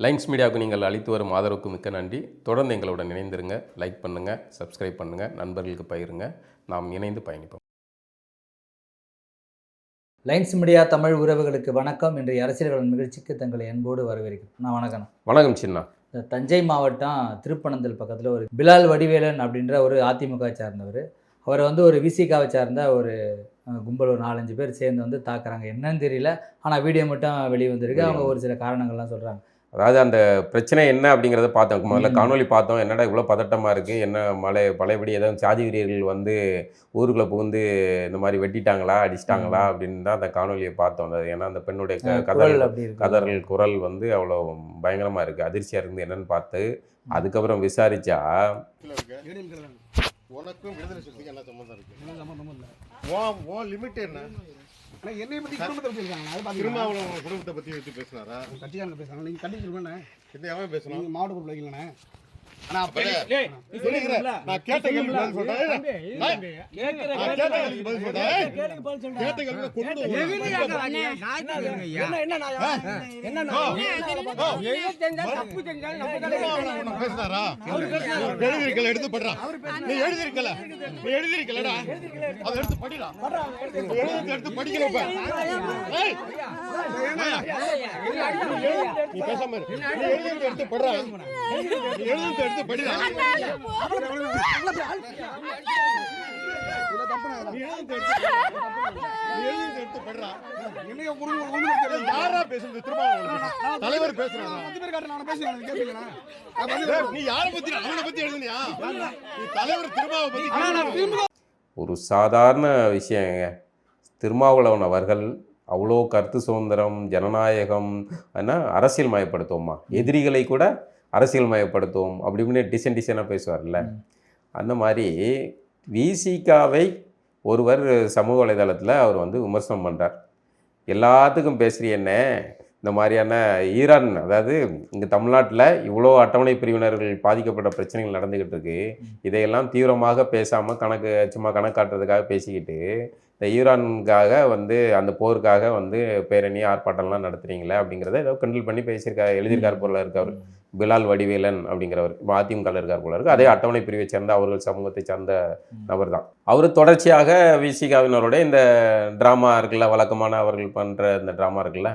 Lines மீடியாவுக்கு நீங்கள் அளித்து வரும் ஆதரவுக்கு மிக்க நன்றி. தொடர்ந்து எங்களுடன் இணைந்திருங்க. லைக் பண்ணுங்கள், சப்ஸ்கிரைப் பண்ணுங்கள், நண்பர்களுக்கு பகிருங்க. நாம் இணைந்து பயணிப்போம். லைன்ஸ் மீடியா தமிழ் உறவுகளுக்கு வணக்கம். இன்றைய அரசியல்கள் நிகழ்ச்சிக்கு தங்களை அன்போடு வரவேற்கிறேன். நான் வணக்கம். வணக்கம் சின்னா. தஞ்சை மாவட்டம் திருப்பனந்தல் பக்கத்தில் ஒரு பிலால் வடிவேலன் அப்படின்ற ஒரு அதிமுக சார்ந்தவர். அவரை ஒரு விசிகாவை சார்ந்த ஒரு கும்பல் ஒரு 4-5 பேர் சேர்ந்து தாக்குறாங்க. என்னன்னு தெரியல. ஆனால் வீடியோ மட்டும் வெளியே வந்திருக்கு. அவங்க ஒரு சில காரணங்கள்லாம் சொல்கிறாங்க. அதாவது அந்த பிரச்சனை என்ன அப்படிங்கிறத பார்த்தோம். முதல்ல காணொலி பார்த்தோம். என்னடா இவ்வளோ பதட்டமாக இருக்குது, என்ன பழையபடி ஏதாவது சாதி வீரர்கள் ஊருக்குள்ளே புகுந்து இந்த மாதிரி வெட்டிட்டாங்களா, அடிச்சிட்டாங்களா அப்படின்னு தான் அந்த காணொலியை பார்த்தோம். அது ஏன்னா அந்த பெண்ணுடைய கதறல் குரல் அவ்வளோ பயங்கரமாக இருக்குது, அதிர்ச்சியாக இருக்குது. என்னன்னு பார்த்து அதுக்கப்புறம் விசாரிச்சா உனக்கும் விடுதலை சிறுத்தைக்கு என்ன சம்பந்தம் இருக்கு? என்ன சம்பந்தமும் இல்லை. ஓ லிமிட் என்ன? என்னை பத்தி குடும்பத்தை பத்தி இருக்காங்க. திருமாவளவன் குடும்பத்தை பத்தி வச்சு பேசினாரா? கட்சிக்காரங்க பேசுறாங்க. நீங்க கண்டிப்பா என்ன எவன் பேசணும்? மாவட்ட குரூப்ல வைக்கலண்ணே. நான் கேட்ட கேள்வி பதில் சொல்றேன். பேசினாரா? எழுதிருக்கல, எடுத்து படுறா. நீ எழுதிருக்கலடா, அதை எடுத்து படிடா. எடுத்து படிக்கல. நீ பேசாம எடுத்து படுறா. எடுத்து படிடா. தலைவர் பேசுறாங்க. நீ யாரை பத்தி அவனை பத்தி எழுதுனியா? தலைவர் திருமாவை பத்தி ஒரு சாதாரண விஷயங்க. திருமாவளவன் அவர்கள் அவ்வளோ கருத்து சுதந்திரம், ஜனநாயகம், அரசியல் மயப்படுத்துவோமா, எதிரிகளை கூட அரசியல் மயப்படுத்துவோம் அப்படி இப்படின்னு டிசைனாக பேசுவார்ல. அந்த மாதிரி விசிகாவை ஒருவர் சமூக வலைதளத்தில் அவர் விமர்சனம் பண்ணுறார். எல்லாத்துக்கும் பேசுகிறீ என்ன, இந்த மாதிரியான ஈரான், அதாவது இங்கே தமிழ்நாட்டில் இவ்வளோ அட்டவணை பிரிவினர்கள் பாதிக்கப்பட்ட பிரச்சனைகள் நடந்துக்கிட்டு இருக்கு. இதையெல்லாம் தீவிரமாக பேசாமல் சும்மா கணக்காட்டுறதுக்காக பேசிக்கிட்டு இந்த ஈரானுக்காக அந்த போருக்காக பேரணி ஆர்ப்பாட்டம்லாம் நடத்துகிறீங்களே அப்படிங்கிறத ஏதோ கிண்டல் பண்ணி எழுதியிருக்கார் போல இருக்கவர். பிலால் வடிவேலன் அப்படிங்கிறவர் அதிமுக இருக்கார் போல இருக்கு. அதே அட்டவணை பிரிவை சேர்ந்த அவர்கள் சமூகத்தை சார்ந்த நபர் தான். அவர் தொடர்ச்சியாக விசிகாவினருடைய இந்த ட்ராமா இருக்குல்ல, வழக்கமான அவர்கள் பண்ணுற இந்த ட்ராமா இருக்குல்ல,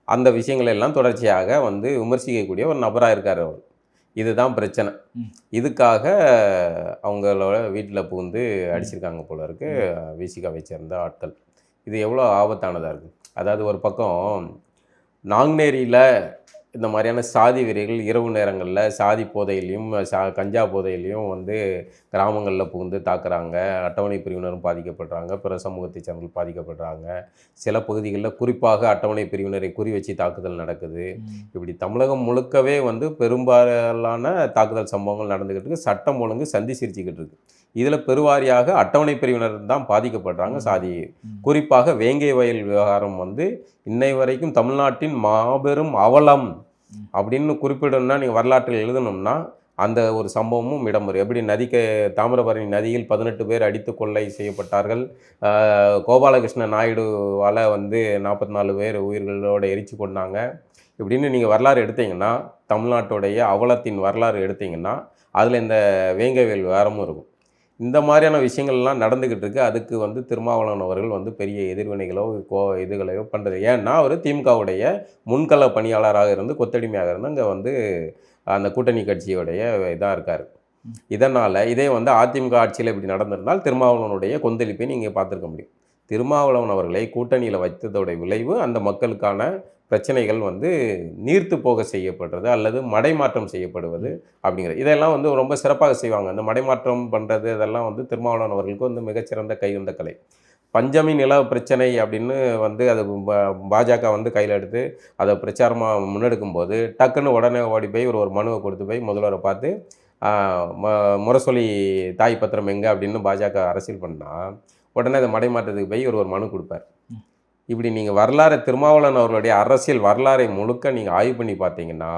அந்த விஷயங்கள் எல்லாம் தொடர்ச்சியாக விமர்சிக்கக்கூடிய ஒரு நபராக இருக்கார் அவர். இதுதான் பிரச்சனை. இதுக்காக அவங்களோட வீட்டில் புகுந்து அடிச்சிருக்காங்க போல இருக்கு விசிகாவை சேர்ந்த ஆட்கள். இது எவ்வளோ ஆபத்தானதாக இருக்குது. அதாவது ஒரு பக்கம் நாங்குநேரியில் இந்த மாதிரியான சாதி வெறிகள் இரவு நேரங்களில் சாதி போதையிலையும் கஞ்சா போதையிலையும் கிராமங்களில் புகுந்து தாக்குறாங்க. அட்டவணை பிரிவினரும் பாதிக்கப்படுறாங்க, பிற சமூகத்தை சேர்ந்தவர்கள் பாதிக்கப்படுறாங்க. சில பகுதிகளில் குறிப்பாக அட்டவணை பிரிவினரை குறி வச்சு தாக்குதல் நடக்குது. இப்படி தமிழகம் முழுக்கவே பெரும்பாலான தாக்குதல் சம்பவங்கள் நடந்துக்கிட்டு இருக்கு. சட்டம் ஒழுங்கு சந்தி சிரிச்சுக்கிட்டு இருக்கு. இதில் பெருவாரியாக அட்டவணை பிரிவினர் தான் பாதிக்கப்படுறாங்க. சாதி குறிப்பாக வேங்கை வயல் விவகாரம் இன்னை வரைக்கும் தமிழ்நாட்டின் மாபெரும் அவலம் அப்படின்னு குறிப்பிடணும்னா, நீங்கள் வரலாற்றில் எழுதணும்னா அந்த ஒரு சம்பவமும் இடம்பெறும். எப்படி தாமிரபரணி நதியில் 18 பேர் அடித்து கொள்ளை செய்யப்பட்டார்கள். கோபாலகிருஷ்ண நாயுடுவால் 44 பேர் உயிர்களோடு எரிச்சு கொண்டாங்க. இப்படின்னு நீங்கள் வரலாறு எடுத்தீங்கன்னா, தமிழ்நாட்டுடைய அவலத்தின் வரலாறு எடுத்தீங்கன்னா அதில் இந்த வேங்கை வயல் விவகாரமும் இருக்கும். இந்த மாதிரியான விஷயங்கள்லாம் நடந்துக்கிட்டு இருக்குது. அதுக்கு திருமாவளவன் அவர்கள் பெரிய எதிர்வினைகளோ இதுகளையோ பண்ணுறது. ஏன்னா அவர் திமுகவுடைய முன்கள பணியாளராக இருந்து கொத்தடிமையாக இருந்து அங்கே அந்த கூட்டணி கட்சியோடைய இதாக இருக்கார். இதனால் இதே அதிமுக ஆட்சியில் இப்படி நடந்திருந்தால் திருமாவளவனுடைய கொந்தளிப்பை நீங்கள் பார்த்துருக்க முடியும். திருமாவளவன் அவர்களை கூட்டணியில் வைத்ததோடைய விளைவு அந்த மக்களுக்கான பிரச்சனைகள் நீர்த்து போக செய்யப்படுறது அல்லது மடைமாற்றம் செய்யப்படுவது அப்படிங்கிறது. இதெல்லாம் ரொம்ப சிறப்பாக செய்வாங்க. அந்த மடைமாற்றம் பண்ணுறது இதெல்லாம் திருமாவளவன் அவர்களுக்கு மிகச்சிறந்த கைவந்த கலை. பஞ்சமி நில பிரச்சனை அப்படின்னு அது பாஜக கையில் எடுத்து அதை பிரச்சாரமாக முன்னெடுக்கும்போது டக்குன்னு உடனே ஓடி போய் ஒரு மனுவை கொடுத்து போய் முதல்வரை பார்த்து முரசொலி தாய் பத்திரம் எங்கே அப்படின்னு பாஜக அரசியல் பண்ணால் உடனே அதை மடைமாற்றத்துக்கு போய் ஒரு மனு கொடுப்பார். இப்படி நீங்கள் வரலாறு திருமாவளவன் அவர்களுடைய அரசியல் வரலாறை முழுக்க நீங்கள் ஆய்வு பண்ணி பார்த்தீங்கன்னா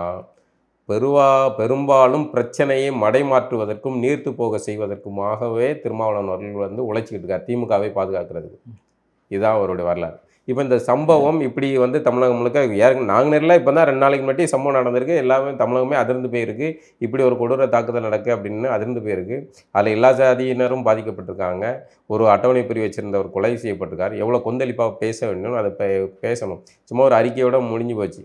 பெரும்பாலும் பிரச்சனையை மடைமாற்றுவதற்கும் நீர்த்து போக செய்வதற்குமாகவே திருமாவளவன் அவர்கள் உழைச்சிக்கிட்டு இருக்கார் திமுகவை பாதுகாக்கிறதுக்கு. இதுதான் அவருடைய வரலாறு. இப்போ இந்த சம்பவம் இப்படி வந்து தமிழகம் முழுக்க நாங்குநேரில் இப்போ தான் 2 நாளைக்கு முன்னாடி சம்பவம் நடந்திருக்கு. எல்லாமே தமிழகமே அதிர்ந்து போயிருக்கு. இப்படி ஒரு கொடூர தாக்குதல் நடக்கு அப்படின்னு அதிர்ந்து போயிருக்கு. அதில் எல்லா ஜாதியினரும் பாதிக்கப்பட்டிருக்காங்க. ஒரு அட்டவணை பிரிவு வச்சிருந்தவர் கொலை செய்யப்பட்டிருக்கார். எவ்வளோ கொந்தளிப்பாக பேச வேண்டும், அதை பேசணும். சும்மா ஒரு அறிக்கையோட முடிஞ்சு போச்சு.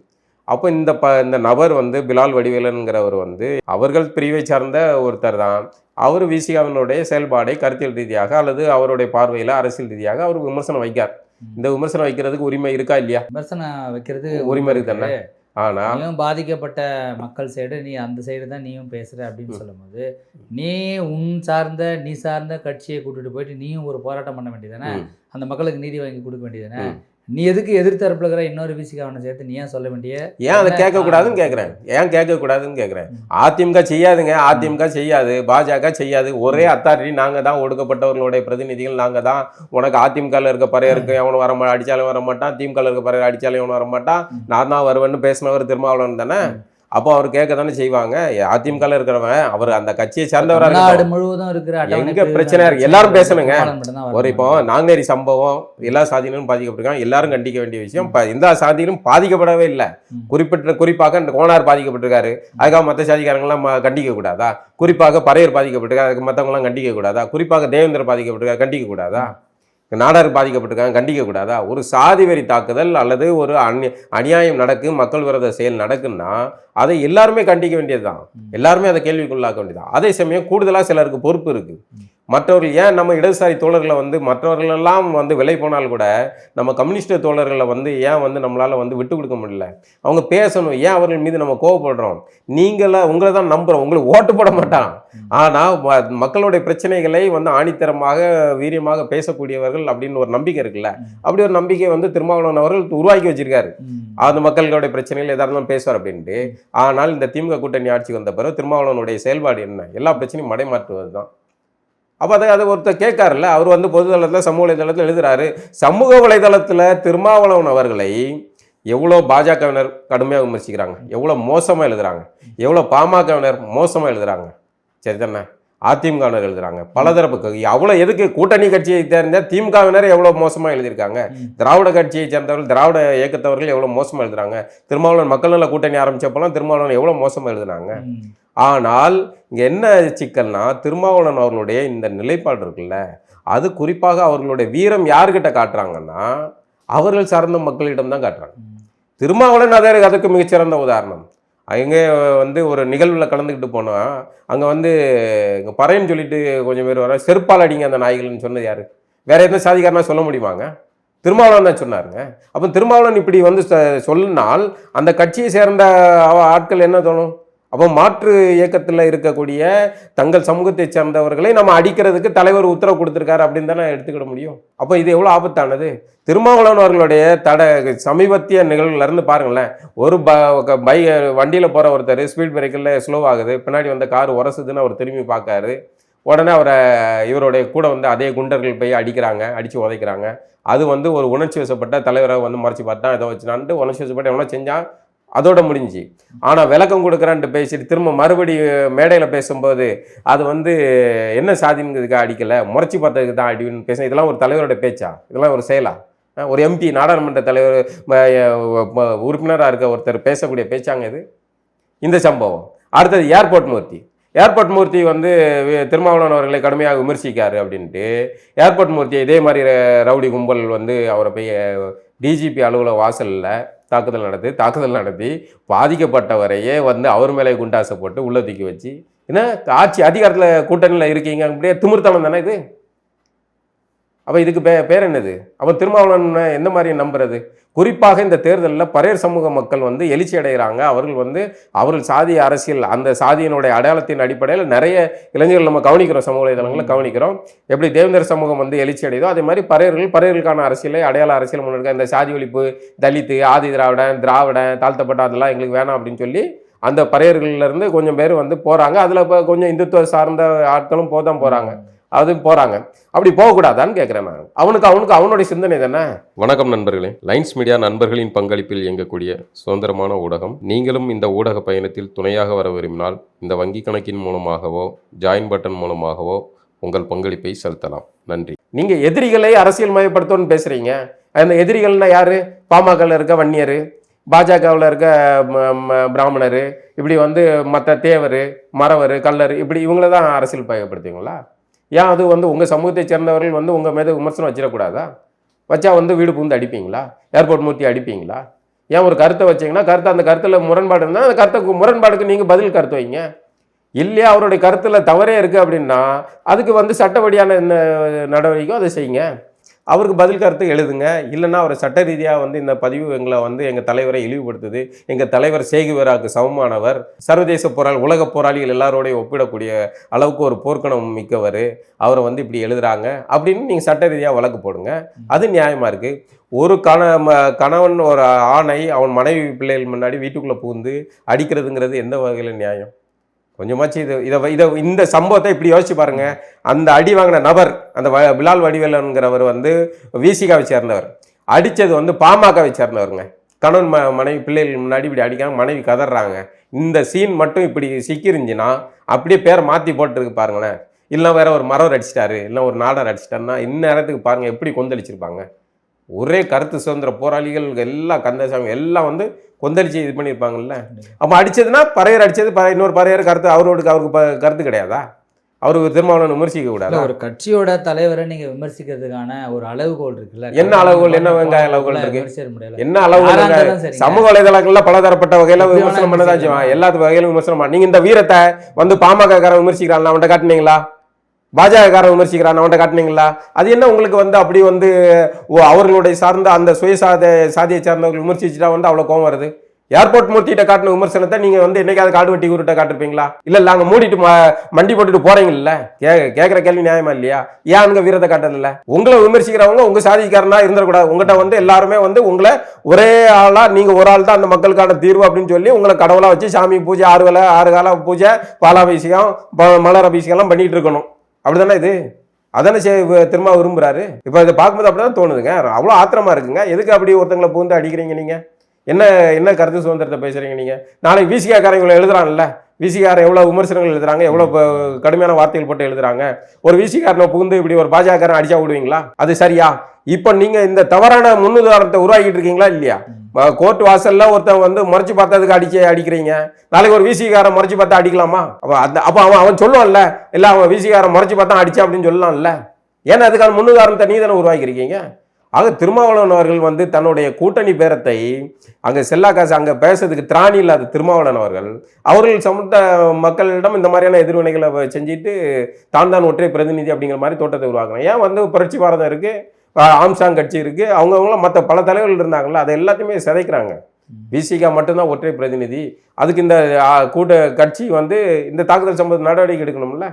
அப்போ இந்த நபர் வந்து பிலால் வடிவேலன்கிறவர் வந்து அவர்கள் பிரிவை சார்ந்த ஒருத்தர் தான். அவர் விசிகாவினுடைய செயல்பாடை கருத்தியல் ரீதியாக அல்லது அவருடைய பார்வையில் அரசியல் ரீதியாக அவர் விமர்சனம் வைக்கார். இந்த விமர்சனம் வைக்கிறதுக்கு உரிமை இருக்கா இல்லையா? விமர்சனம் வைக்கிறது உரிமை இருக்கு தானே. ஆனால் நீயும் பாதிக்கப்பட்ட மக்கள் சைடு, நீ அந்த சைடு தான் நீயும் பேசுகிற அப்படின்னு சொல்லும்போது, நீ சார்ந்த கட்சியை கூட்டிட்டு போயிட்டு நீயும் ஒரு போராட்டம் பண்ண வேண்டியதானே? அந்த மக்களுக்கு நீதி வாங்கி கொடுக்க வேண்டியதானே? நீ எதுக்கு எதிர்த்தரப்புல இருக்கிற இன்னொரு விசிகாவனை சேர்த்து நீ ஏன் சொல்ல வேண்டிய? ஏன் அதை கேட்கக்கூடாதுன்னு கேட்குறேன். ஏன் கேட்கக்கூடாதுன்னு கேட்குறேன். அதிமுக செய்யாதுங்க, அதிமுக செய்யாது, பாஜக செய்யாது. ஒரே அத்தாரிட்டி நாங்கள் தான், ஒடுக்கப்பட்டவர்களுடைய பிரதிநிதிகள் நாங்கள் தான். உனக்கு அதிமுகவில் இருக்க பறைய இருக்கு, எவனும் அடித்தாலும் வர மாட்டான். திமுகவில் இருக்க பறைய அடித்தாலும் எவனும் வர மாட்டான். நான் தான் வருவேன்னு பேசினவர் திருமாவளவன் தானே. அப்போ அவர் கேட்க தானே செய்வாங்க. அதிமுகவில் இருக்கிறவன் அவர் அந்த கட்சியை சேர்ந்தவராக நாடு முழுவதும் இருக்கிற எங்க பிரச்சனை இருக்கு, எல்லாரும் பேசணுங்க. ஒரு இப்போ நாங்குநேரி சம்பவம் எல்லா சாதியினரும் பாதிக்கப்பட்டிருக்காங்க, எல்லாரும் கண்டிக்க வேண்டிய விஷயம். எல்லா சாதியிலும் பாதிக்கப்படவே இல்லை. குறிப்பாக கோனார் பாதிக்கப்பட்டிருக்காரு, அதுக்காக மற்ற சாதிக்காரங்களாம் கண்டிக்க கூடாதா? குறிப்பாக பறையர் பாதிக்கப்பட்டிருக்காரு, அதுக்கு மற்றவங்களாம் கண்டிக்க கூடாதா? குறிப்பாக தேவேந்திரர் பாதிக்கப்பட்டிருக்காரு, கண்டிக்க கூடாதா? நாடார் பாதிக்கப்பட்டிருக்காங்க, கண்டிக்க கூடாதா? ஒரு சாதி வெறி தாக்குதல் அல்லது ஒரு அநியாயம் நடக்கு, மக்கள் விரோத செயல் நடக்குன்னா அதை எல்லாருமே கண்டிக்க வேண்டியது தான். எல்லாருமே அதை கேள்விக்குள்ளாக்க வேண்டியதான். அதே சமயம் கூடுதலாக சிலருக்கு பொறுப்பு இருக்கு. மற்றவர்கள் ஏன் நம்ம இடதுசாரி தோழர்களை வந்து மற்றவர்களெல்லாம் வந்து விலை போனால் கூட நம்ம கம்யூனிஸ்ட் தோழர்களை வந்து ஏன் வந்து நம்மளால் வந்து விட்டு கொடுக்க முடியல? அவங்க பேசணும். ஏன் அவர்கள் மீது நம்ம கோவப்படுறோம்? உங்களை தான் நம்புகிறோம், உங்களுக்கு ஓட்டு போட மாட்டான். ஆனால் மக்களுடைய பிரச்சனைகளை வந்து ஆணித்தரமாக வீரியமாக பேசக்கூடியவர்கள் அப்படின்னு ஒரு நம்பிக்கை இருக்குல்ல. அப்படி ஒரு நம்பிக்கை வந்து திருமாவளவன் அவர்கள் உருவாக்கி வச்சிருக்காரு. அந்த மக்களுடைய பிரச்சனைகள் எதாக இருந்தாலும் பேசுவார் அப்படின்ட்டு. ஆனால் இந்த திமுக கூட்டணி ஆட்சி வந்த பிறகு திருமாவளவனுடைய செயல்பாடு என்ன? எல்லா பிரச்சனையும் மடைமாற்றுவது தான். அப்போ அதை ஒருத்தர் கேட்காருல்ல. அவர் வந்து பொது தளத்தில் சமூக வலைதளத்தில் எழுதுறாரு. சமூக வலைதளத்தில் திருமாவளவன் அவர்களை எவ்வளோ பாஜகவினர் கடுமையாக விமர்சிக்கிறாங்க, எவ்வளோ மோசமாக எழுதுறாங்க, எவ்வளோ பாமகவினர் மோசமாக எழுதுறாங்க, சரி தானே? அதிமுகவினர் எழுதுறாங்க, பலதரப்பு. அவ்வளோ எதுக்கு கூட்டணி கட்சியை சேர்ந்த திமுகவினர் எவ்வளோ மோசமாக எழுதியிருக்காங்க, திராவிட கட்சியை சேர்ந்தவர்கள் திராவிட இயக்கத்தவர்கள் எவ்வளோ மோசமாக எழுதுறாங்க, திருமாவளவன் மக்கள் நல கூட்டணி ஆரம்பிச்சப்பெல்லாம் திருமாவளவன் எவ்வளோ மோசமாக எழுதுனாங்க. ஆனால் இங்கே என்ன சிக்கல்னா, திருமாவளவன் அவர்களுடைய இந்த நிலைப்பாடு இருக்குல்ல, அது குறிப்பாக அவர்களுடைய வீரம் யார்கிட்ட காட்டுறாங்கன்னா அவர்கள் சார்ந்த மக்களிடம் தான் காட்டுறாங்க. திருமாவளவன் அதற்கு மிகச்சிறந்த உதாரணம். அங்கே வந்து ஒரு நிகழ்வில் கலந்துக்கிட்டு போனால் அங்கே வந்து இங்கே பறையன்னு சொல்லிட்டு கொஞ்சம் பேர் வர, செருப்பால் அடிங்க அந்த நாய்கள்னு சொன்னது யார்? வேற எதுவும் சாதிக்காரனா சொல்ல முடியுமாங்க? திருமாவளவன் தான் சொன்னாருங்க. அப்போ திருமாவளவன் இப்படி வந்து சொல்லினால் அந்த கட்சியை சேர்ந்த ஆட்கள் என்ன தோணும்? அப்போ மாற்று இயக்கத்தில் இருக்கக்கூடிய தங்கள் சமூகத்தை சேர்ந்தவர்களை நம்ம அடிக்கிறதுக்கு தலைவர் உத்தரவு கொடுத்துருக்காரு அப்படின்னு தானே எடுத்துக்கிட முடியும். அப்போ இது எவ்வளோ ஆபத்தானது? திருமாவளவன் அவர்களுடைய சமீபத்திய நிகழ்வுலேருந்து பாருங்களேன். ஒரு வண்டியில் போகிற ஒருத்தர் ஸ்பீட் பிரேக்கரில் ஸ்லோவாகுது, பின்னாடி வந்த கார் உரசுதுன்னு அவர் திரும்பி பார்க்காரு. உடனே இவருடைய கூட வந்து அதே குண்டர்கள் போய் அடித்து உதைக்கிறாங்க. அது வந்து ஒரு உணர்ச்சி வசப்பட்ட தலைவரை வந்து மறைச்சி பார்த்தா ஏதோ வச்சுனான்ட்டு உணர்ச்சி வசப்பட்ட எவ்வளோ செஞ்சால் அதோட முடிஞ்சு. ஆனால் விளக்கம் கொடுக்குறான்ட்டு பேசிட்டு திரும்ப மறுபடி மேடையில் பேசும்போது அது வந்து என்ன சாதிங்கிறதுக்கு அடிக்கலை, முறைச்சி பார்த்ததுக்கு தான் அடின்னு பேச. இதெல்லாம் ஒரு தலைவரோட பேச்சா? இதெல்லாம் ஒரு செயலா? ஒரு எம்பி நாடாளுமன்ற தலைவர் உறுப்பினராக இருக்க ஒருத்தர் பேசக்கூடிய பேச்சாங்க இது? இந்த சம்பவம். அடுத்தது ஏர்போர்ட் மூர்த்தி வந்து திருமாவளவன் அவர்களை கடுமையாக விமர்சிக்காரு அப்படின்ட்டு ஏர்போர்ட் மூர்த்தியை இதே மாதிரி ரவுடி கும்பல் வந்து அவரை போய் டிஜிபி அலுவலக வாசலில் தாக்குதல் நடத்தி பாதிக்கப்பட்டவரையே வந்து அவர் மேலே குண்டாசை போட்டு உள்ள தூக்கி வச்சு, என்ன ஆட்சி அதிகாரத்தில் கூட்டணியில் இருக்கீங்க, அப்படியே திமிர்த்தனம் தானே இது? அப்போ இதுக்கு பேர் என்னது? அப்போ திருமாவளவன் எந்த மாதிரி நம்புறது? குறிப்பாக இந்த தேர்தலில் பறையர் சமூக மக்கள் வந்து எழுச்சி அடைகிறாங்க. அவர்கள் சாதி அரசியல், அந்த சாதியினுடைய அடையாளத்தின் அடிப்படையில் நிறைய இளைஞர்கள் நம்ம கவனிக்கிறோம், சமூக வலைதளங்களில் கவனிக்கிறோம். எப்படி தேவேந்திர சமூகம் வந்து எழுச்சி அடையுதோ அதே மாதிரி பறையர்களுக்கான அரசியலை, அடையாள அரசியல் முன்னெடுக்க இந்த சாதி ஒழிப்பு, தலித்து, ஆதி திராவிடன், தாழ்த்தப்பட்ட அதெல்லாம் எங்களுக்கு வேணாம் அப்படின்னு சொல்லி அந்த பறையர்கள்லேருந்து கொஞ்சம் பேர் வந்து போகிறாங்க. அதில் இப்போ கொஞ்சம் இந்துத்துவ சார்ந்த ஆட்களும் போகிறாங்க. அப்படி போகக்கூடாதான்னு கேட்குறேன் நான். அவனுக்கு அவனுடைய சிந்தனை தானே. வணக்கம் நண்பர்களே. லைன்ஸ் மீடியா நண்பர்களின் பங்களிப்பில் இயங்கக்கூடிய சுதந்திரமான ஊடகம். நீங்களும் இந்த ஊடக பயணத்தில் துணையாக வர விரும்பினால் இந்த வங்கி கணக்கின் மூலமாகவோ ஜாயின் பட்டன் மூலமாகவோ உங்கள் பங்களிப்பை செலுத்தலாம். நன்றி. நீங்கள் எதிரிகளை அரசியல் மயப்படுத்தணும்னு பேசுகிறீங்க. அந்த எதிரிகள்னா யாரு? பாமகவில் இருக்க வன்னியர், பாஜகவில் இருக்க பிராமணர், இப்படி வந்து மற்ற தேவர், மறவர், கல்லர், இப்படி இவங்கள தான் அரசியல் பயப்படுத்துவீங்களா? ஏன் அது வந்து உங்கள் சமூகத்தை சேர்ந்தவர்கள் வந்து உங்கள் மீது விமர்சனம் வச்சிடக்கூடாதா? வச்சா வந்து வீடு புகுந்து அடிப்பீங்களா? ஏர்போர்ட் மூர்த்தி அடிப்பீங்களா? ஏன் ஒரு கருத்தை வச்சிங்கன்னா அந்த கருத்தில் முரண்பாடு இருந்தால் அந்த கருத்துக்கு முரண்பாடுக்கு நீங்கள் பதில் கருத்து வைங்க. இல்லையா அவருடைய கருத்தில் தவறே இருக்குது அப்படின்னா அதுக்கு வந்து சட்டப்படியான நடவடிக்கையோ அதை செய்யுங்க. அவருக்கு பதில் கருத்து எழுதுங்க. இல்லைன்னா அவர் சட்ட ரீதியாக வந்து இந்த பதிவு எங்களை வந்து எங்கள் தலைவரை இழிவுபடுத்துது, எங்கள் தலைவர் சேகுவராக்கு சமமானவர், சர்வதேச உலக போராளிகள் எல்லாரோடையும் ஒப்பிடக்கூடிய அளவுக்கு ஒரு போர்க்கணம் மிக்கவர், அவரை வந்து இப்படி எழுதுறாங்க அப்படின்னு நீங்கள் சட்ட ரீதியாக வழக்கு போடுங்க. அது நியாயமாக இருக்குது. ஒரு கணவன் ஒரு ஆணை அவன் மனைவி பிள்ளைகள் முன்னாடி வீட்டுக்குள்ளே புகுந்து அடிக்கிறதுங்கிறது எந்த வகையில் நியாயம்? கொஞ்சமாச்சு இந்த சம்பவத்தை இப்படி யோசிச்சு பாருங்க. அந்த அடி வாங்கின நபர் அந்த பிலால் வடிவேலன்கிறவர் வந்து விசிகாவை சேர்ந்தவர், அடித்தது வந்து பாமகவை சேர்ந்தவருங்க. கணவன் மனைவி பிள்ளைகள் முன்னாடி இப்படி அடிக்காம மனைவி கதறாங்க. இந்த சீன் மட்டும் இப்படி சிக்கிருந்துச்சுன்னா அப்படியே பேரை மாற்றி போட்டுருக்கு பாருங்களேன். இல்லை வேற ஒரு மரம் அடிச்சிட்டாரு, இல்லை ஒரு நாடர் அடிச்சிட்டாருன்னா இந்நேரத்துக்கு பாருங்கள் எப்படி கொந்தளிச்சிருப்பாங்க. ஒரே கருத்து சுதந்திர போராளிகள் எல்லாம் கந்தசாமி எல்லாம் வந்து கொந்தளிச்சு இது பண்ணியிருப்பாங்கல்ல. அப்போ அடித்ததுன்னா பறையர் அடித்தது இன்னொரு பறையர் கருத்து அவருக்கு கருத்து கிடையாதா? அவருக்கு திருமாவளவன் விமர்சிக்க கூடாது. ஒரு கட்சியோட தலைவரை நீங்கள் விமர்சிக்கிறதுக்கான ஒரு அளவுகோல் இருக்குல்ல? என்ன அளவுகோல்? என்ன வெங்காய அளவுகோல் இருக்கு? என்ன அளவுகோல்? சமூக வலைதளங்கள்ல பலதரப்பட்ட வகையில விமர்சனம் பண்ணதான் செய்வான். எல்லா வகையிலும் விமர்சனம். நீங்க இந்த வீரத்தை வந்து பாமக காரன் விமர்சிக்கிறான், அவன்கிட்ட காட்டினீங்களா? பாஜக காரன் விமர்சிக்கிறான், அவன்கிட்ட காட்டினீங்களா? அது என்ன உங்களுக்கு வந்து அப்படி வந்து அவர்களுடைய சார்ந்த அந்த சாதியை சார்ந்தவர்கள் விமர்சிச்சுட்டா வந்து அவ்வளோ கோவம் வருது? ஏர்போர்ட் மூர்த்திகிட்ட காட்டின விமர்சனத்தை நீங்க வந்து என்னைக்காவது காடு வெட்டி ஊருட்ட காட்டிருப்பீங்களா? இல்ல அங்க மூடிட்டு மண்டி போட்டுட்டு போறீங்கல்ல. கேட்கிற கேள்வி நியாயமா இல்லையா? ஏன் அங்க வீரத்தை காட்டல? உங்களை விமர்சிக்கிறவங்க உங்க சாதிக்காரனா இருந்துடக்கூடாது. உங்ககிட்ட வந்து எல்லாருமே வந்து உங்களை ஒரே ஆளா, நீங்க ஒரு ஆள் தான் அந்த மக்களுக்கான தீர்வு அப்படின்னு சொல்லி உங்களை கடவுளா வச்சு சாமி பூஜை 6 கால பூஜை, பாலாபிஷேகம், மலர் அபிஷேகம் எல்லாம் பண்ணிட்டு இருக்கணும். அப்படிதானே இது? அதானே திரும்ப விரும்புறாரு. இப்ப இதை பார்க்கும்போது அப்படிதான் தோணுதுங்க. அவ்வளோ ஆத்திரமா இருக்குங்க. எதுக்கு அப்படி ஒருத்தங்களை பூந்து அடிக்கிறீங்க நீங்க? என்ன கருத்து சுதந்திரத்தை பேசுறீங்க நீங்க? நாளைக்கு விசிகாரங்களை எழுதுறாங்கல்ல, விசிகாரன் எவ்வளவு விமர்சனங்கள் எழுதுறாங்க, எவ்வளவு கடுமையான வார்த்தைகள் போட்டு எழுதுறாங்க. ஒரு விசிகாரனை புகுந்து இப்படி ஒரு பாஜகக்காரன் அடிச்சா விடுவீங்களா? அது சரியா? இப்ப நீங்க இந்த தவறான முன்னுதாரணத்தை உருவாக்கிட்டு இருக்கீங்களா இல்லையா? கோர்ட் வாசல்ல ஒருத்தன் வந்து முறைச்சு பார்த்ததுக்கு அடிக்கிறீங்க. நாளைக்கு ஒரு விசிகாரன் முறைச்சு பார்த்தா அடிக்கலாமா? அப்ப அவன் சொல்லுவான்ல, இல்ல அவன் விசிகாரன் முறைச்சு பார்த்தா அடிச்சா அப்படின்னு சொல்லலாம்ல. ஏன்னா அதுக்கான முன்னுதாரணத்தை நீ தானே உருவாக்கியிருக்கீங்க. ஆக திருமாவளவன் அவர்கள் வந்து தன்னுடைய கூட்டணி பேரத்தை அங்கே செல்லாக்காசு அங்கே பேசுறதுக்கு திராணி இல்லாத திருமாவளவன் அவர்கள் சமூக மக்களிடம் இந்த மாதிரியான எதிர்வினைகளை செஞ்சுட்டு தான் ஒற்றை பிரதிநிதி அப்படிங்கிற மாதிரி தோட்டத்தை உருவாக்குறாங்க. ஏன் வந்து புரட்சி பாரதம் இருக்கு, ஆம்சாங் கட்சி இருக்கு, அவங்கவுங்களும் மற்ற பல தலைவர்கள் இருந்தாங்கல்ல, அதை எல்லாத்தையுமே சிதைக்கிறாங்க. விசிகா மட்டும்தான் ஒற்றை பிரதிநிதி. அதுக்கு இந்த கட்சி வந்து இந்த தாக்குதல் சம்பவ நடவடிக்கை எடுக்கணும்ல.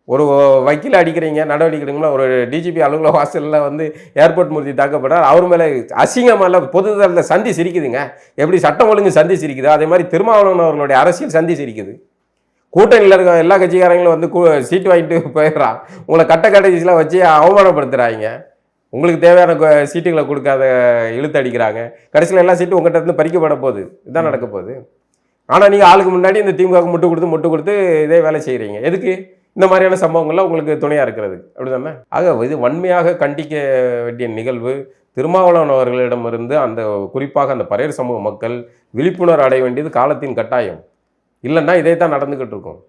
ஒரு வக்கீல் அடிக்கிறீங்க, நடவடிக்கை எடுக்கணும்ல. ஒரு டிஜிபி அலுவலக வாசலில் வந்து ஏர்போர்ட் மூர்த்தி தாக்கப்படுறார், அவர் மேலே அசிங்கமாக பொதுதளத்தில் சந்தி சிரிக்குதுங்க. எப்படி சட்டம் ஒழுங்கு சந்தி சிரிக்குது, அதே மாதிரி திருமாவளவன் அவர்களுடைய அரசியல் சந்தி சிரிக்குது. கூட்டணியில் இருக்க எல்லா கட்சிக்காரங்களும் வந்து சீட்டு வாங்கிட்டு போயிடுறான். உங்களை கடைசியில் வச்சு அவமானப்படுத்துகிறாங்க. உங்களுக்கு தேவையான சீட்டுகளை கொடுக்காத இழுத்து அடிக்கிறாங்க. கடைசியில் எல்லா சீட்டும் உங்கள்கிட்ட இருந்து பறிக்கப்பட போகுது. இதுதான் நடக்க போகுது. ஆனால் நீங்கள் ஆளுக்கு முன்னாடி இந்த திமுக முட்டு கொடுத்து இதே வேலை செய்கிறீங்க. எதுக்கு? இந்த மாதிரியான சம்பவங்கள்லாம் உங்களுக்கு துணையாக இருக்கிறது. அப்படிதானே? ஆக இது வன்மையாக கண்டிக்க வேண்டிய நிகழ்வு. திருமாவளவன் அவர்களிடமிருந்து அந்த குறிப்பாக அந்த பறையர் சமூக மக்கள் விழிப்புணர்வு அடைய வேண்டியது காலத்தின் கட்டாயம். இல்லைன்னா இதே தான் நடந்துக்கிட்டு இருக்கும்.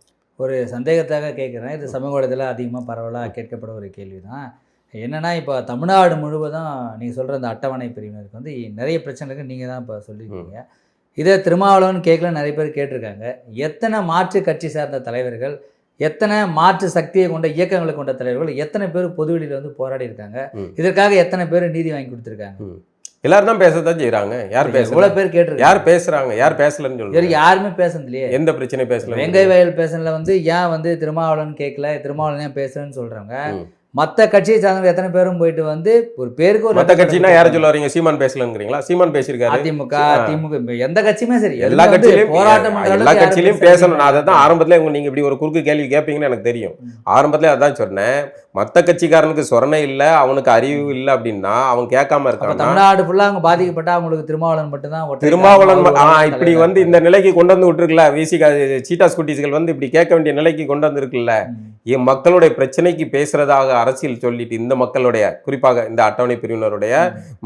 ஒரு சந்தேகத்தாக கேட்குறேன். இது சமூக வலைதளத்தில் அதிகமாக பரவலாக கேட்கப்பட ஒரு கேள்வி தான். என்னென்னா இப்போ தமிழ்நாடு முழுவதும் நீங்கள் சொல்கிற அந்த அட்டவணை பிரிவினருக்கு வந்து நிறைய பிரச்சனைக்கு நீங்கள் தான் இப்போ சொல்லியிருக்கீங்க. இதை திருமாவளவன் கேட்கல, நிறைய பேர் கேட்டிருக்காங்க. எத்தனை மாற்று கட்சி சார்ந்த தலைவர்கள், எத்தனை மாற்று சக்தியை கொண்ட இயக்கங்களை கொண்ட தலைவர்கள், எத்தனை பேர் பொதுவெளியில் வந்து போராடி இருக்காங்க, இதற்காக எத்தனை பேர் நீதி வாங்கி கொடுத்துருக்காங்க? எல்லாரும் தான் பேசத்தான் செய்யறாங்க. யார் பேச? இவ்வளவு பேர் கேட்டிருக்காங்க. யார் பேசுறாங்க, யார் பேசலன்னு சொல்லுங்க. யாருமே பேசுறது இல்லையே. எந்த பிரச்சனை பேசல? வெங்கை வயல் பேசல வந்து ஏன் வந்து திருமாவளவன் கேட்கல, திருமாவளவன் ஏன் பேசுறேன்னு சொல்றாங்க. மற்ற கட்சியை சார்ந்த எத்தனை பேரும் போயிட்டு வந்து ஒரு பேருக்கு ஒரு மற்ற கட்சினா யாரை சொல்ல வரீங்க? சீமான் பேசலங்கிறீங்களா? சீமான் பேசியிருக்காரு. அதிமுக, திமுக, எந்த கட்சியுமே சரி, எல்லா கட்சியிலும் போராட்டம், எல்லா கட்சியிலும் பேசணும். நான் அதை தான் ஆரம்பத்துல நீங்க இப்படி ஒரு குறுக்கு கேள்வி கேட்பீங்கன்னு எனக்கு தெரியும். ஆரம்பத்துல அதான் சொன்னேன். மற்ற கட்சிக்காரனுக்கு சொரணை இல்லை, அவனுக்கு அறிவு இல்லை அப்படின்னா அவன் கேட்காம இருக்கான். தமிழ்நாடு ஃபுல்லா அவங்க பாதிக்கப்பட்டா அவங்களுக்கு திருமாவளவன் மட்டும்தான். திருமாவளவன் இப்படி வந்து இந்த நிலைக்கு கொண்டு வந்து விட்டுருக்குல்ல. விசிகா சீட்டா ஸ்கூட்டிஸ்கள் வந்து இப்படி கேட்க வேண்டிய நிலைக்கு கொண்டு வந்துருக்குல்ல. மக்களுடைய பிரச்சனைக்கு பேசுறதாக அரசியல் சொல்லிட்டு இந்த மக்களுடைய குறிப்பாக இந்த அட்டவணை பிரிவினருடைய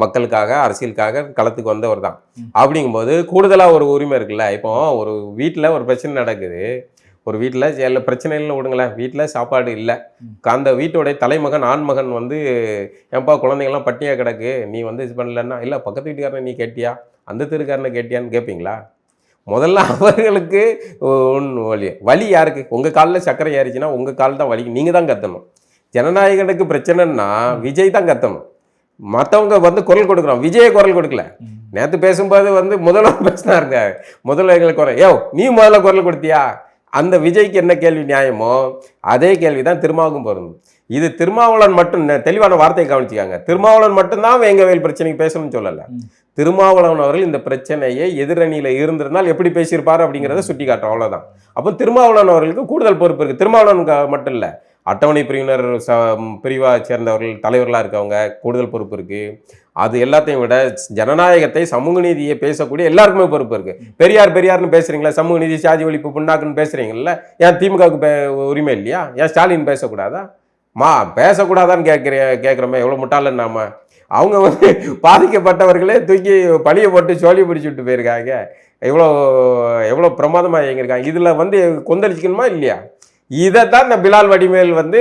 மக்களுக்காக அரசியலுக்காக களத்துக்கு வந்தவர் தான். அப்படிங்கும்போது கூடுதலாக ஒரு உரிமை இருக்குல்ல. இப்போ ஒரு வீட்டில் ஒரு பிரச்சனை நடக்குது, ஒரு வீட்டில் எல்லா பிரச்சனைன்னு விடுங்களேன், வீட்டில் சாப்பாடு இல்லை, அந்த வீட்டோடைய தலைமகன் ஆண்மகன் வந்து ஏன்பா குழந்தைங்கள்லாம் பட்டினியாக கிடக்கு, நீ வந்து இது பண்ணலன்னா, இல்லை பக்கத்து வீட்டுக்காரனை நீ கேட்டியா, அந்த தெருக்காரனை கேட்டியான்னு கேட்பீங்களா? முதல்ல அவர்களுக்கு வலி யாருக்கு? உங்கள் காலில் சர்க்கரை ஏறிச்சுன்னா உங்கள் கால் தான் வலிக்கு, நீங்கள் தான் கத்தணும். ஜனநாயகனுக்கு பிரச்சனைன்னா விஜய் தான் கத்தணும். மற்றவங்க வந்து குரல் கொடுக்குறோம், விஜயை குரல் கொடுக்கல. நேற்று பேசும்போது வந்து முதல்வர் பேசினாருங்க, முதல்வர்களுக்கு குரல், நீ முதல்ல குரல் கொடுத்தியா? அந்த விஜய்க்கு என்ன கேள்வி நியாயமோ அதே கேள்வி தான் திருமாவுக்கும் பொருந்தும். இது திருமாவளவன் மட்டும் தெளிவான வார்த்தையை கவனிச்சுக்காங்க. திருமாவளவன் மட்டும்தான் வேங்கவேல் பிரச்சனைக்கு பேசணும்னு சொல்லலை. திருமாவளவன் அவர்கள் இந்த பிரச்சனையை எதிரணியில் இருந்திருந்தால் எப்படி பேசியிருப்பார் அப்படிங்கிறத சுட்டி காட்டுறோம், அவ்வளோதான். அப்போ திருமாவளவன் அவர்களுக்கு கூடுதல் பொறுப்பு இருக்குது. திருமாவளவனுக்கு மட்டும் இல்லை, அட்டவணை பிரிவினர் பிரிவை சேர்ந்தவர்கள் தலைவர்களாக இருக்கவங்க கூடுதல் பொறுப்பு இருக்குது. அது எல்லாத்தையும் விட ஜனநாயகத்தை சமூக நீதியை பேசக்கூடிய எல்லாருக்குமே பொறுப்பு இருக்குது. பெரியார்னு பேசுகிறீங்களா, சமூக நீதி சாதி ஒழிப்பு புண்ணாக்குன்னு பேசுகிறீங்கல்ல, ஏன் திமுகவுக்கு உரிமை இல்லையா? ஏன் ஸ்டாலின் பேசக்கூடாதா? பேசக்கூடாதான்னு கேட்குறோமே, எவ்வளோ முட்டாளன்னு நாம. அவங்க வந்து பாதிக்கப்பட்டவர்களே தூக்கி பழியை போட்டு சோழி பிடிச்சி விட்டு போயிருக்காங்க. எவ்வளோ பிரமாதமாக இயங்கியிருக்காங்க. இதில் வந்து கொந்தளிக்கணுமா இல்லையா? இதை தான் இந்த பிலால் வடிவேல் வந்து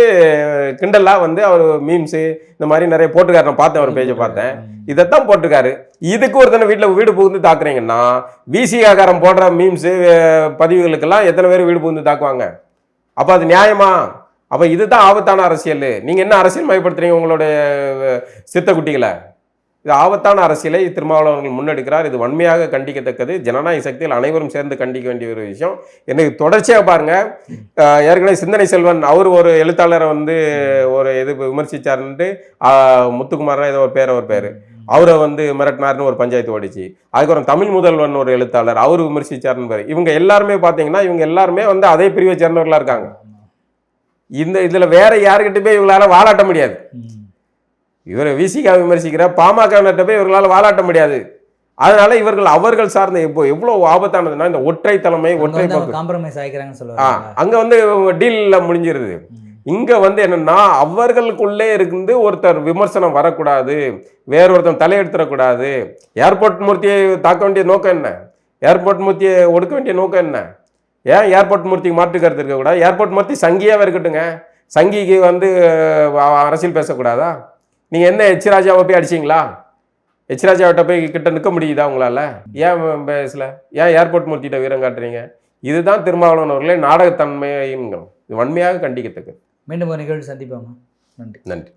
கிண்டலாக வந்து அவர் மீம்ஸு இந்த மாதிரி நிறைய போட்டிருக்காரு. நான் பார்த்தேன், அவர் பேஜை பார்த்தேன், இதைத்தான் போட்டிருக்காரு. இதுக்கு ஒருத்தனை வீடு புகுந்து தாக்குறீங்கன்னா விசிகாரம் போடுற மீம்ஸு பதிவுகளுக்கெல்லாம் எத்தனை பேர் வீடு புகுந்து தாக்குவாங்க? அப்போ அது நியாயமா? அப்போ இதுதான் ஆபத்தான அரசியல். நீங்கள் என்ன அரசியல் மயப்படுத்துறீங்க உங்களுடைய சித்த குட்டிகளை? இது ஆபத்தான அரசியலை திருமாவளவர்கள் முன்னெடுக்கிறார். இது வன்மையாக கண்டிக்கத்தக்கது. ஜனநாயக சக்தியில் அனைவரும் சேர்ந்து கண்டிக்க வேண்டிய ஒரு விஷயம். எனக்கு தொடர்ச்சியாக பாருங்க, ஏற்கனவே சிந்தனை செல்வன் அவர் ஒரு எழுத்தாளரை வந்து ஒரு இது விமர்சிச்சாருன்ட்டு முத்துக்குமாரா ஏதோ ஒரு பேர் அவரை வந்து மிரட்டினார்னு ஒரு பஞ்சாயத்து ஓடிச்சு. அதுக்கப்புறம் தமிழ் முதல்வன் ஒரு எழுத்தாளர் அவர் விமர்சிச்சாருன்னு பேர். இவங்க எல்லாருமே பார்த்தீங்கன்னா இவங்க எல்லாருமே வந்து அதே பிரிவை சேர்ந்தவர்களாக இருக்காங்க. இதில் வேற யாருக்கிட்ட போய் இவங்களால வாலாட்ட முடியாது. இவரை விசிகா விமர்சிக்கிற பாமகட்ட போய் இவர்களால் வாலாட்ட முடியாது. அதனால இவர்கள் அவர்கள் சார்ந்த எவ்வளவு ஆபத்தானதுன்னா இந்த ஒற்றை தலைமை, ஒற்றை காம்ப்ரமைஸ் ஆகிக்கிறாங்கன்னு சொல்லுவாங்க. அங்க வந்து டீல்ல முடிஞ்சிருது. இங்க வந்து என்னன்னா அவர்களுக்குள்ளே இருந்து ஒருத்தர் விமர்சனம் வரக்கூடாது, வேறொருத்தர் தலையெடுத்துடக்கூடாது. ஏர்போர்ட் மூர்த்தியை தாக்க வேண்டிய நோக்கம் என்ன? ஏர்போர்ட் மூர்த்தியை ஒடுக்க வேண்டிய நோக்கம் என்ன? ஏன் ஏர்போர்ட் மூர்த்திக்கு மாற்று கருத்து இருக்கக்கூடாது? ஏர்போர்ட் மூர்த்தி சங்கியாவே இருக்கட்டுங்க, சங்கிக்கு வந்து அரசியல் பேசக்கூடாதா? நீங்கள் என்ன ராஜாவை போய் அடிச்சிங்களா? ராஜாவிட்ட போய் கிட்ட நிற்க முடியுதா உங்களால்? ஏன் பேசல? ஏன் ஏர்போர்ட் மூர்த்திட்ட வீரம் காட்டுறீங்க? இதுதான் திருமாவளவன் அவர்களே நாடகத்தன்மையும் வன்மையாக கண்டிக்கத்தக்கது. மீண்டும் ஒரு நிகழ்வு சந்திப்போம். நன்றி.